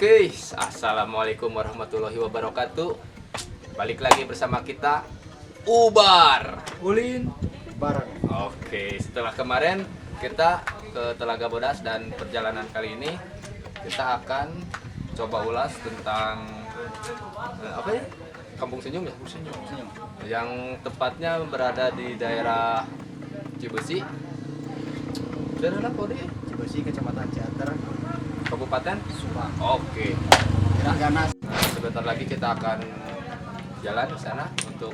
Oke, assalamualaikum warahmatullahi wabarakatuh. Balik lagi bersama kita Ubar Ulin bareng. Oke, setelah kemarin kita ke Telaga Bodas dan perjalanan kali ini kita akan coba ulas tentang apa ya? Kampung Senyum ya? Senyum. Yang tepatnya berada di daerah Cibesi. Daerah apa dia? Cibesi, Kecamatan Ciater, Kabupaten Subang. Oke. Ganas. Nah, sebentar lagi kita akan jalan ke sana untuk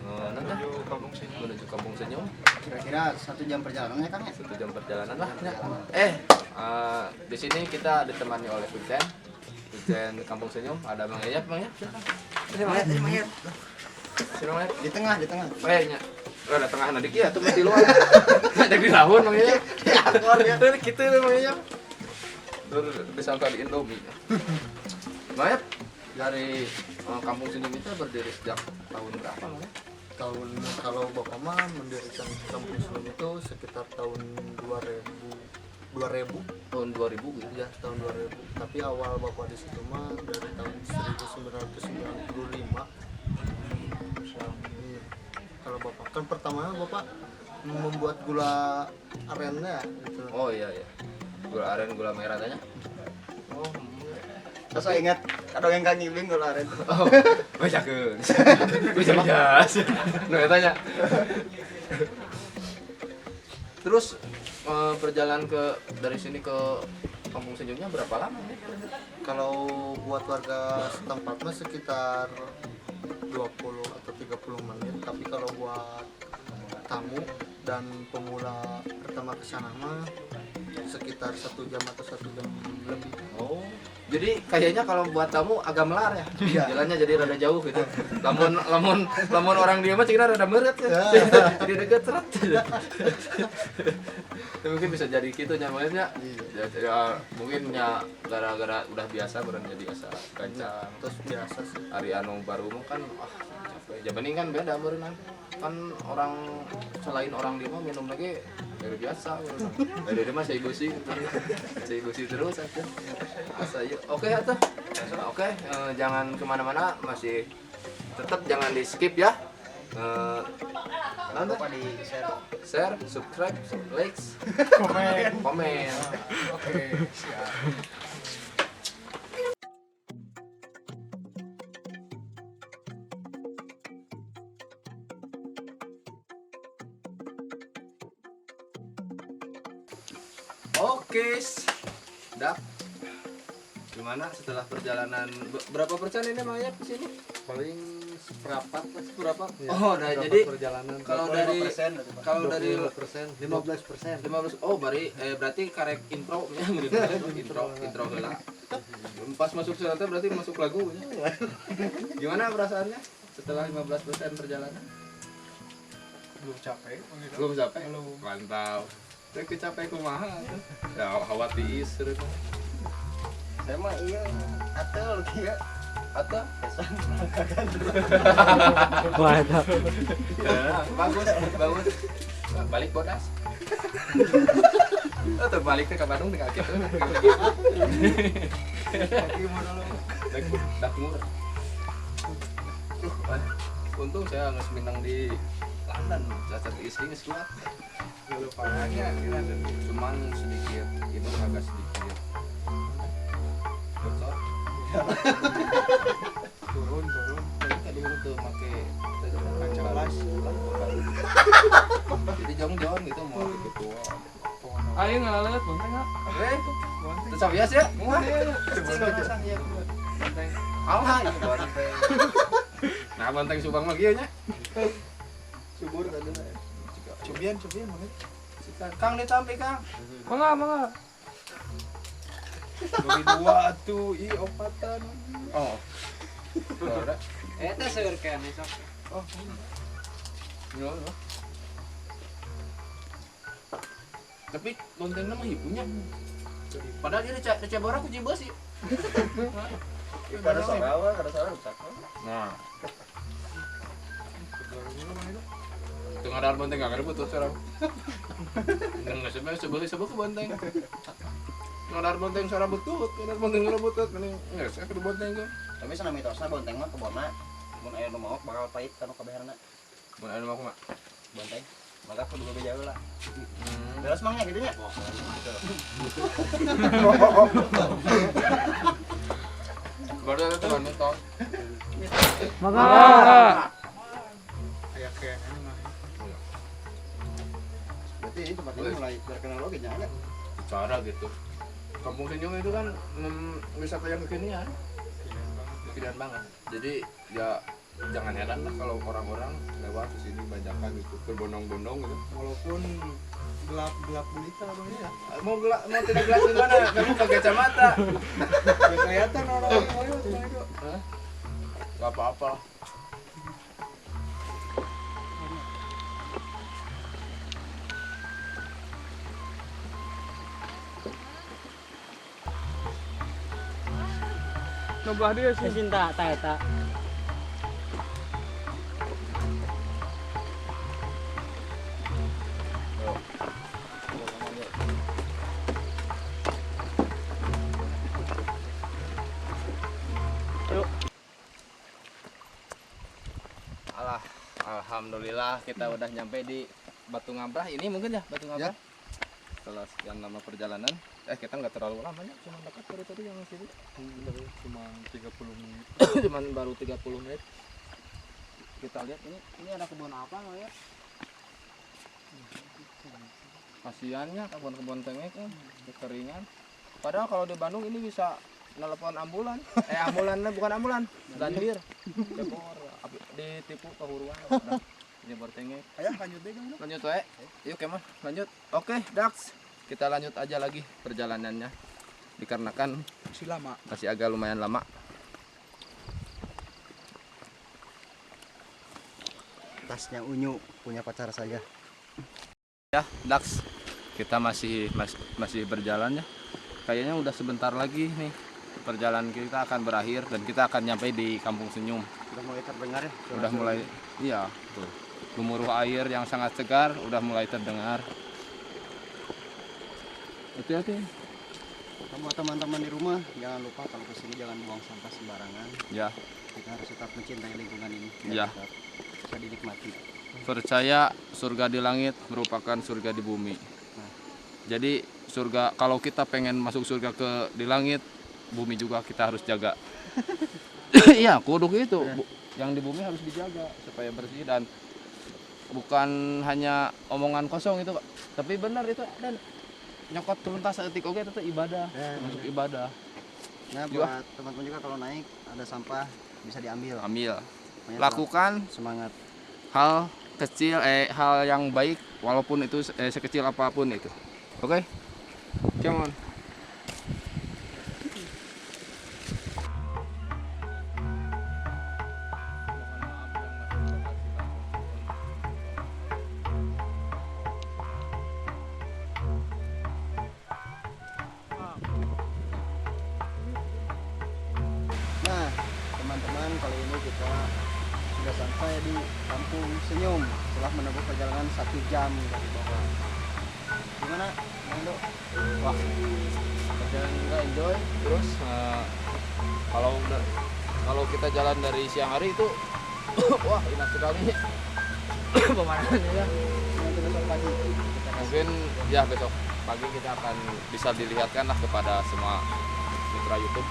menuju Kampung Senyum. Kira-kira 1 jam perjalanan ya Kang ya? 1 jam perjalanan lah. Di sini kita ditemani oleh Vincent Kampung Senyum. Ada Mang Yayat, silakan. Sini Mang Yayat. Sini Mang Yayat. Di tengah. Nya. Ada tengah nanti kia tuh di luar. Ada di lahun Mang Yayat. Ya, keluar ya. Kita Mang Yayat. Disangka di Indomie. Mang Yayat, dari Kampung Senyum itu berdiri sejak tahun berapa Mang Yayat? Tahun kalau Bapak mah mendirikan Kampung Senyum itu sekitar tahun 2000 Tahun 2000 gitu. ya, tahun 2000. Tapi awal Bapak di situ mah dari tahun 1995. Iya. Kalau Bapak kan pertama Bapak membuat gula arennya gitu. Oh iya. Gula aren, gula merah tanya. Oh. Terus saya ingat kadang yang Kang Ibing kalau aren. Oh, bacakeun. Bisa jas. Nu eta nya. Terus perjalanan dari sini ke Kampung Senyumnya berapa lama nih? Kalau buat warga setempat mah sekitar 20 atau 30 menit. Tapi kalau buat tamu dan pemula pertama ke sana mah sekitar 1 jam atau 1 jam lebih. Oh. Jadi kayaknya kalau buat tamu agak melar ya. Iya. Jalannya jadi rada jauh gitu. Lamun orang dia mah cina rada meureut ya. Jadi deket seret. Mungkin bisa jadi gitu nya maksudnya. Ya, mungkin ya gara-gara udah biasa berarti jadi asa gancang. Terus biasa sih. Hari anu baru mah kan capek. Jabaning kan beda beureun kan orang selain orang dia mah minum lagi dari biasa dari dia mah saya ibusi terus aja asa yuk. Oke atuh. Oke, jangan kemana-mana, masih tetap jangan di skip ya. Bapak di Share, subscribe, likes, komen. Oke, siap. Oke, dak. Gimana setelah perjalanan berapa persen ini Maya ke sini? Paling seperempat lah. Berapa? Ya, Oh, nah berapa jadi perjalanan kalau dari 15 oh berarti karek intro ya intro heula. Pas masuk sana berarti masuk lagu ya. Gimana perasaannya setelah 15% perjalanan? Belum capek. Belum capek? Mantap. Saya capek kumaha tuh. Ya khawatir seureut. Saya mah iya atel kieu. Atau Pesan mantap. Ya, bagus. Balik bodas. Atau balik ke Bandung tinggal gitu. Dakmur. Untung saya nggak minang di London, cacat istri nggak kuat. Lupaannya cuman sedikit, itu agak sedikit. Bocor. turun. Tadi tuh pakai kaca gelas. Jadi jong gitu mau ketua. Ayo ngalalet bonteng enggak? Terus biasa ya? Bonteng. Allah ya banteng. Nah banteng Subang mah kieu nya. Subur tadi. Cubian mana? Kang ditampi Kang. Mangga. Bagi 2 tuh opatan. Oh. Ora. Eta seur kene sok. Oh. Yo. Tapi bontengna mah ibunya. Padahal dia dicebora ku Cibesi. Kada salah rusak. Nah. Tengah ada bonteng enggak ada butuh sekarang. Enggak sebenarnya sebel ke bonteng. Nodar bonteng sarabut butut, nodar bonteng sarabut butut, mending nggak saya kudu bonteng tuh. Tapi sana mitosna bonteng mah kebonna. Mun aya nu maok bakal pahit kanu kabeharna. Mun anu mah Bonteng. Maka kudu bebeja heula. Beres mangnya gitu nya. baru ada tuh nonton. Kayak ini mah. Berarti ini tempat ini mulai terkenal lagi nya ada. Cara gitu. Kampung Senyum itu kan wisata yang kekinian. Kekinian banget. Jadi ya jangan heran lah kalau orang-orang lewat ke sini banyakan gitu berbondong-bondong gitu. Walaupun gelap gulita bang ya. Mau tidak gelap gimana? Kamu pakai kacamata. Ya kelihatan orang yang lewat bang itu. Hah? Gak apa-apa. Nambah dia sih. Cinta tak eta. Alhamdulillah kita udah nyampe di Batu Ngamprah. Ini mungkin ya Batu Ngamprah. Setelah sekian lama perjalanan, kita nggak terlalu lama ya, cuma dekat dari tadi yang sini. Cuma 30 menit. Cuman baru 30 menit. Kita lihat ini ada kebun apa nggak ya? Kasiannya kebun-kebun tengek kan, kekeringan. Padahal kalau di Bandung ini bisa nelpon ambulan. Ambulan bukan ambulan, banjir. Ditipu kehuruan. Ini bertengek. Ayo lanjut deh dong. Lanjut we. Yuk Kemal, lanjut. Oke, Dax. Kita lanjut aja lagi perjalanannya. Dikarenakan masih agak lumayan lama. Tasnya unyu punya pacar saya. Ya, Dax. Kita masih berjalan ya. Kayaknya udah sebentar lagi nih perjalanan kita akan berakhir dan kita akan nyampe di Kampung Senyum. Udah mulai terdengar ya? Udah mulai, iya, tuh. Gemuruh air yang sangat segar udah mulai terdengar. Hati-hati. Kamu teman-teman di rumah jangan lupa kalau kesini jangan buang sampah sembarangan. Ya, Kita harus tetap mencintai lingkungan ini. Ya. Tetap bisa dinikmati. percaya surga di langit merupakan surga di bumi. Jadi surga, kalau kita pengen masuk surga di langit, bumi juga kita harus jaga. Iya, kudu gitu. Yang di bumi harus dijaga supaya bersih dan bukan hanya omongan kosong itu, Pak. Tapi benar itu, dan nyokot tuntas etik oke itu ibadah, masuk ibadah. Nah, buat teman-teman juga kalau naik ada sampah bisa diambil. Ambil. Pokoknya Lakukan semangat. hal kecil, hal yang baik walaupun itu sekecil apapun itu. Oke? Come on. Nah, teman-teman, kali ini kita sudah sampai di Kampung Senyum setelah menempuh perjalanan 1 jam dari bawah. Gimana, Bang Do? Wah, perjalanan kita enjoy. Terus kalau kita jalan dari siang hari itu wah enak sekali pemandangannya ya. Nanti besok pagi kita Mungkin ya besok pagi kita akan bisa dilihatkan lah kepada semua mitra YouTube.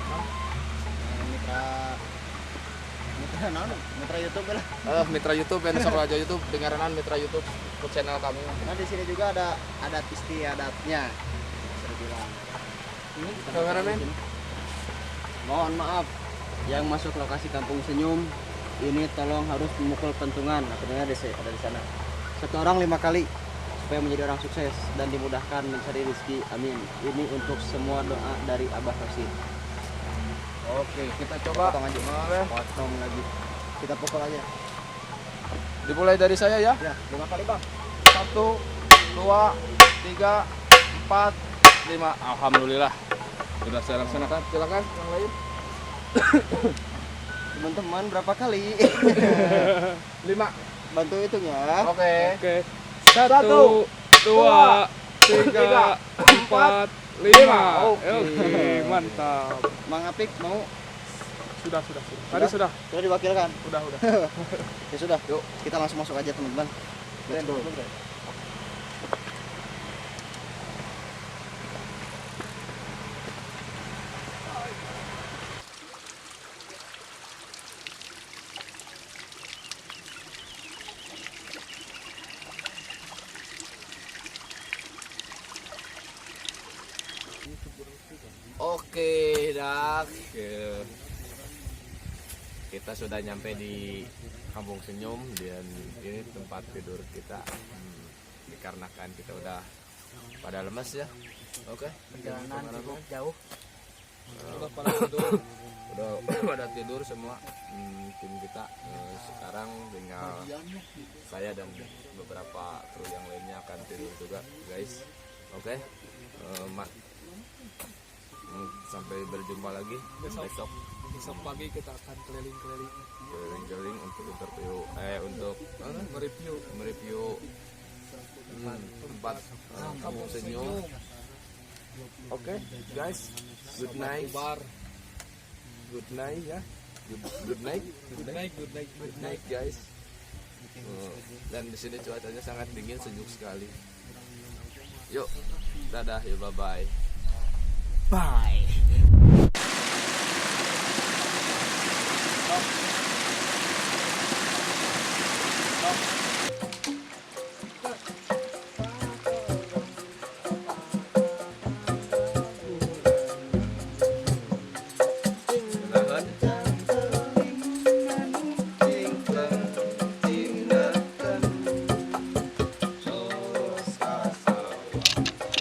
Mitra YouTube lah. Mitra YouTube yang sok aja YouTube, dengaran mitra YouTube ke channel kami. Nah, di sini juga ada adat istiadatnya. Bisa dibilang. Ini kameramen. Mohon maaf yang masuk lokasi Kampung Senyum ini tolong harus memukul pentungan. Akhirnya ada di sana. 1 orang 5 kali supaya menjadi orang sukses dan dimudahkan mencari rezeki. Amin. Ini untuk semua doa dari Abah Rosid. Oke, kita coba Potong aja. Potong lagi. Kita pukul aja. dimulai dari saya ya. Ya, 5 kali, Bang. 1, 2, 3, 4, 5. Alhamdulillah. Sudah saya laksanakan. Silakan yang lain. Teman-teman berapa kali? 5. Bantu hitung ya. Oke. Oke. 1, 2, 3, 4, 5. Oke. Oke, mantap. Mang Apik mau Sudah. Tadi sudah. sudah diwakilkan. Udah. Ya sudah, yuk kita langsung masuk aja teman-teman. Let's go. Oke, dak. Kita sudah nyampe di Kampung Senyum dan ini tempat tidur kita. Dikarenakan kita udah pada lemas ya. Oke. Perjalanan cukup jauh. Udah pada tidur. Udah pada tidur semua. Tim kita sekarang tinggal saya dan beberapa kru yang lainnya akan tidur juga, guys. Oke. Sampai berjumpa lagi besok Pagi kita akan keliling-keliling untuk interview untuk mereview tempat Kampung Senyum. Oke, guys, good night ya, good night guys. Dan di sini cuacanya sangat dingin, sejuk sekali. Yuk, dadah, yuk, bye.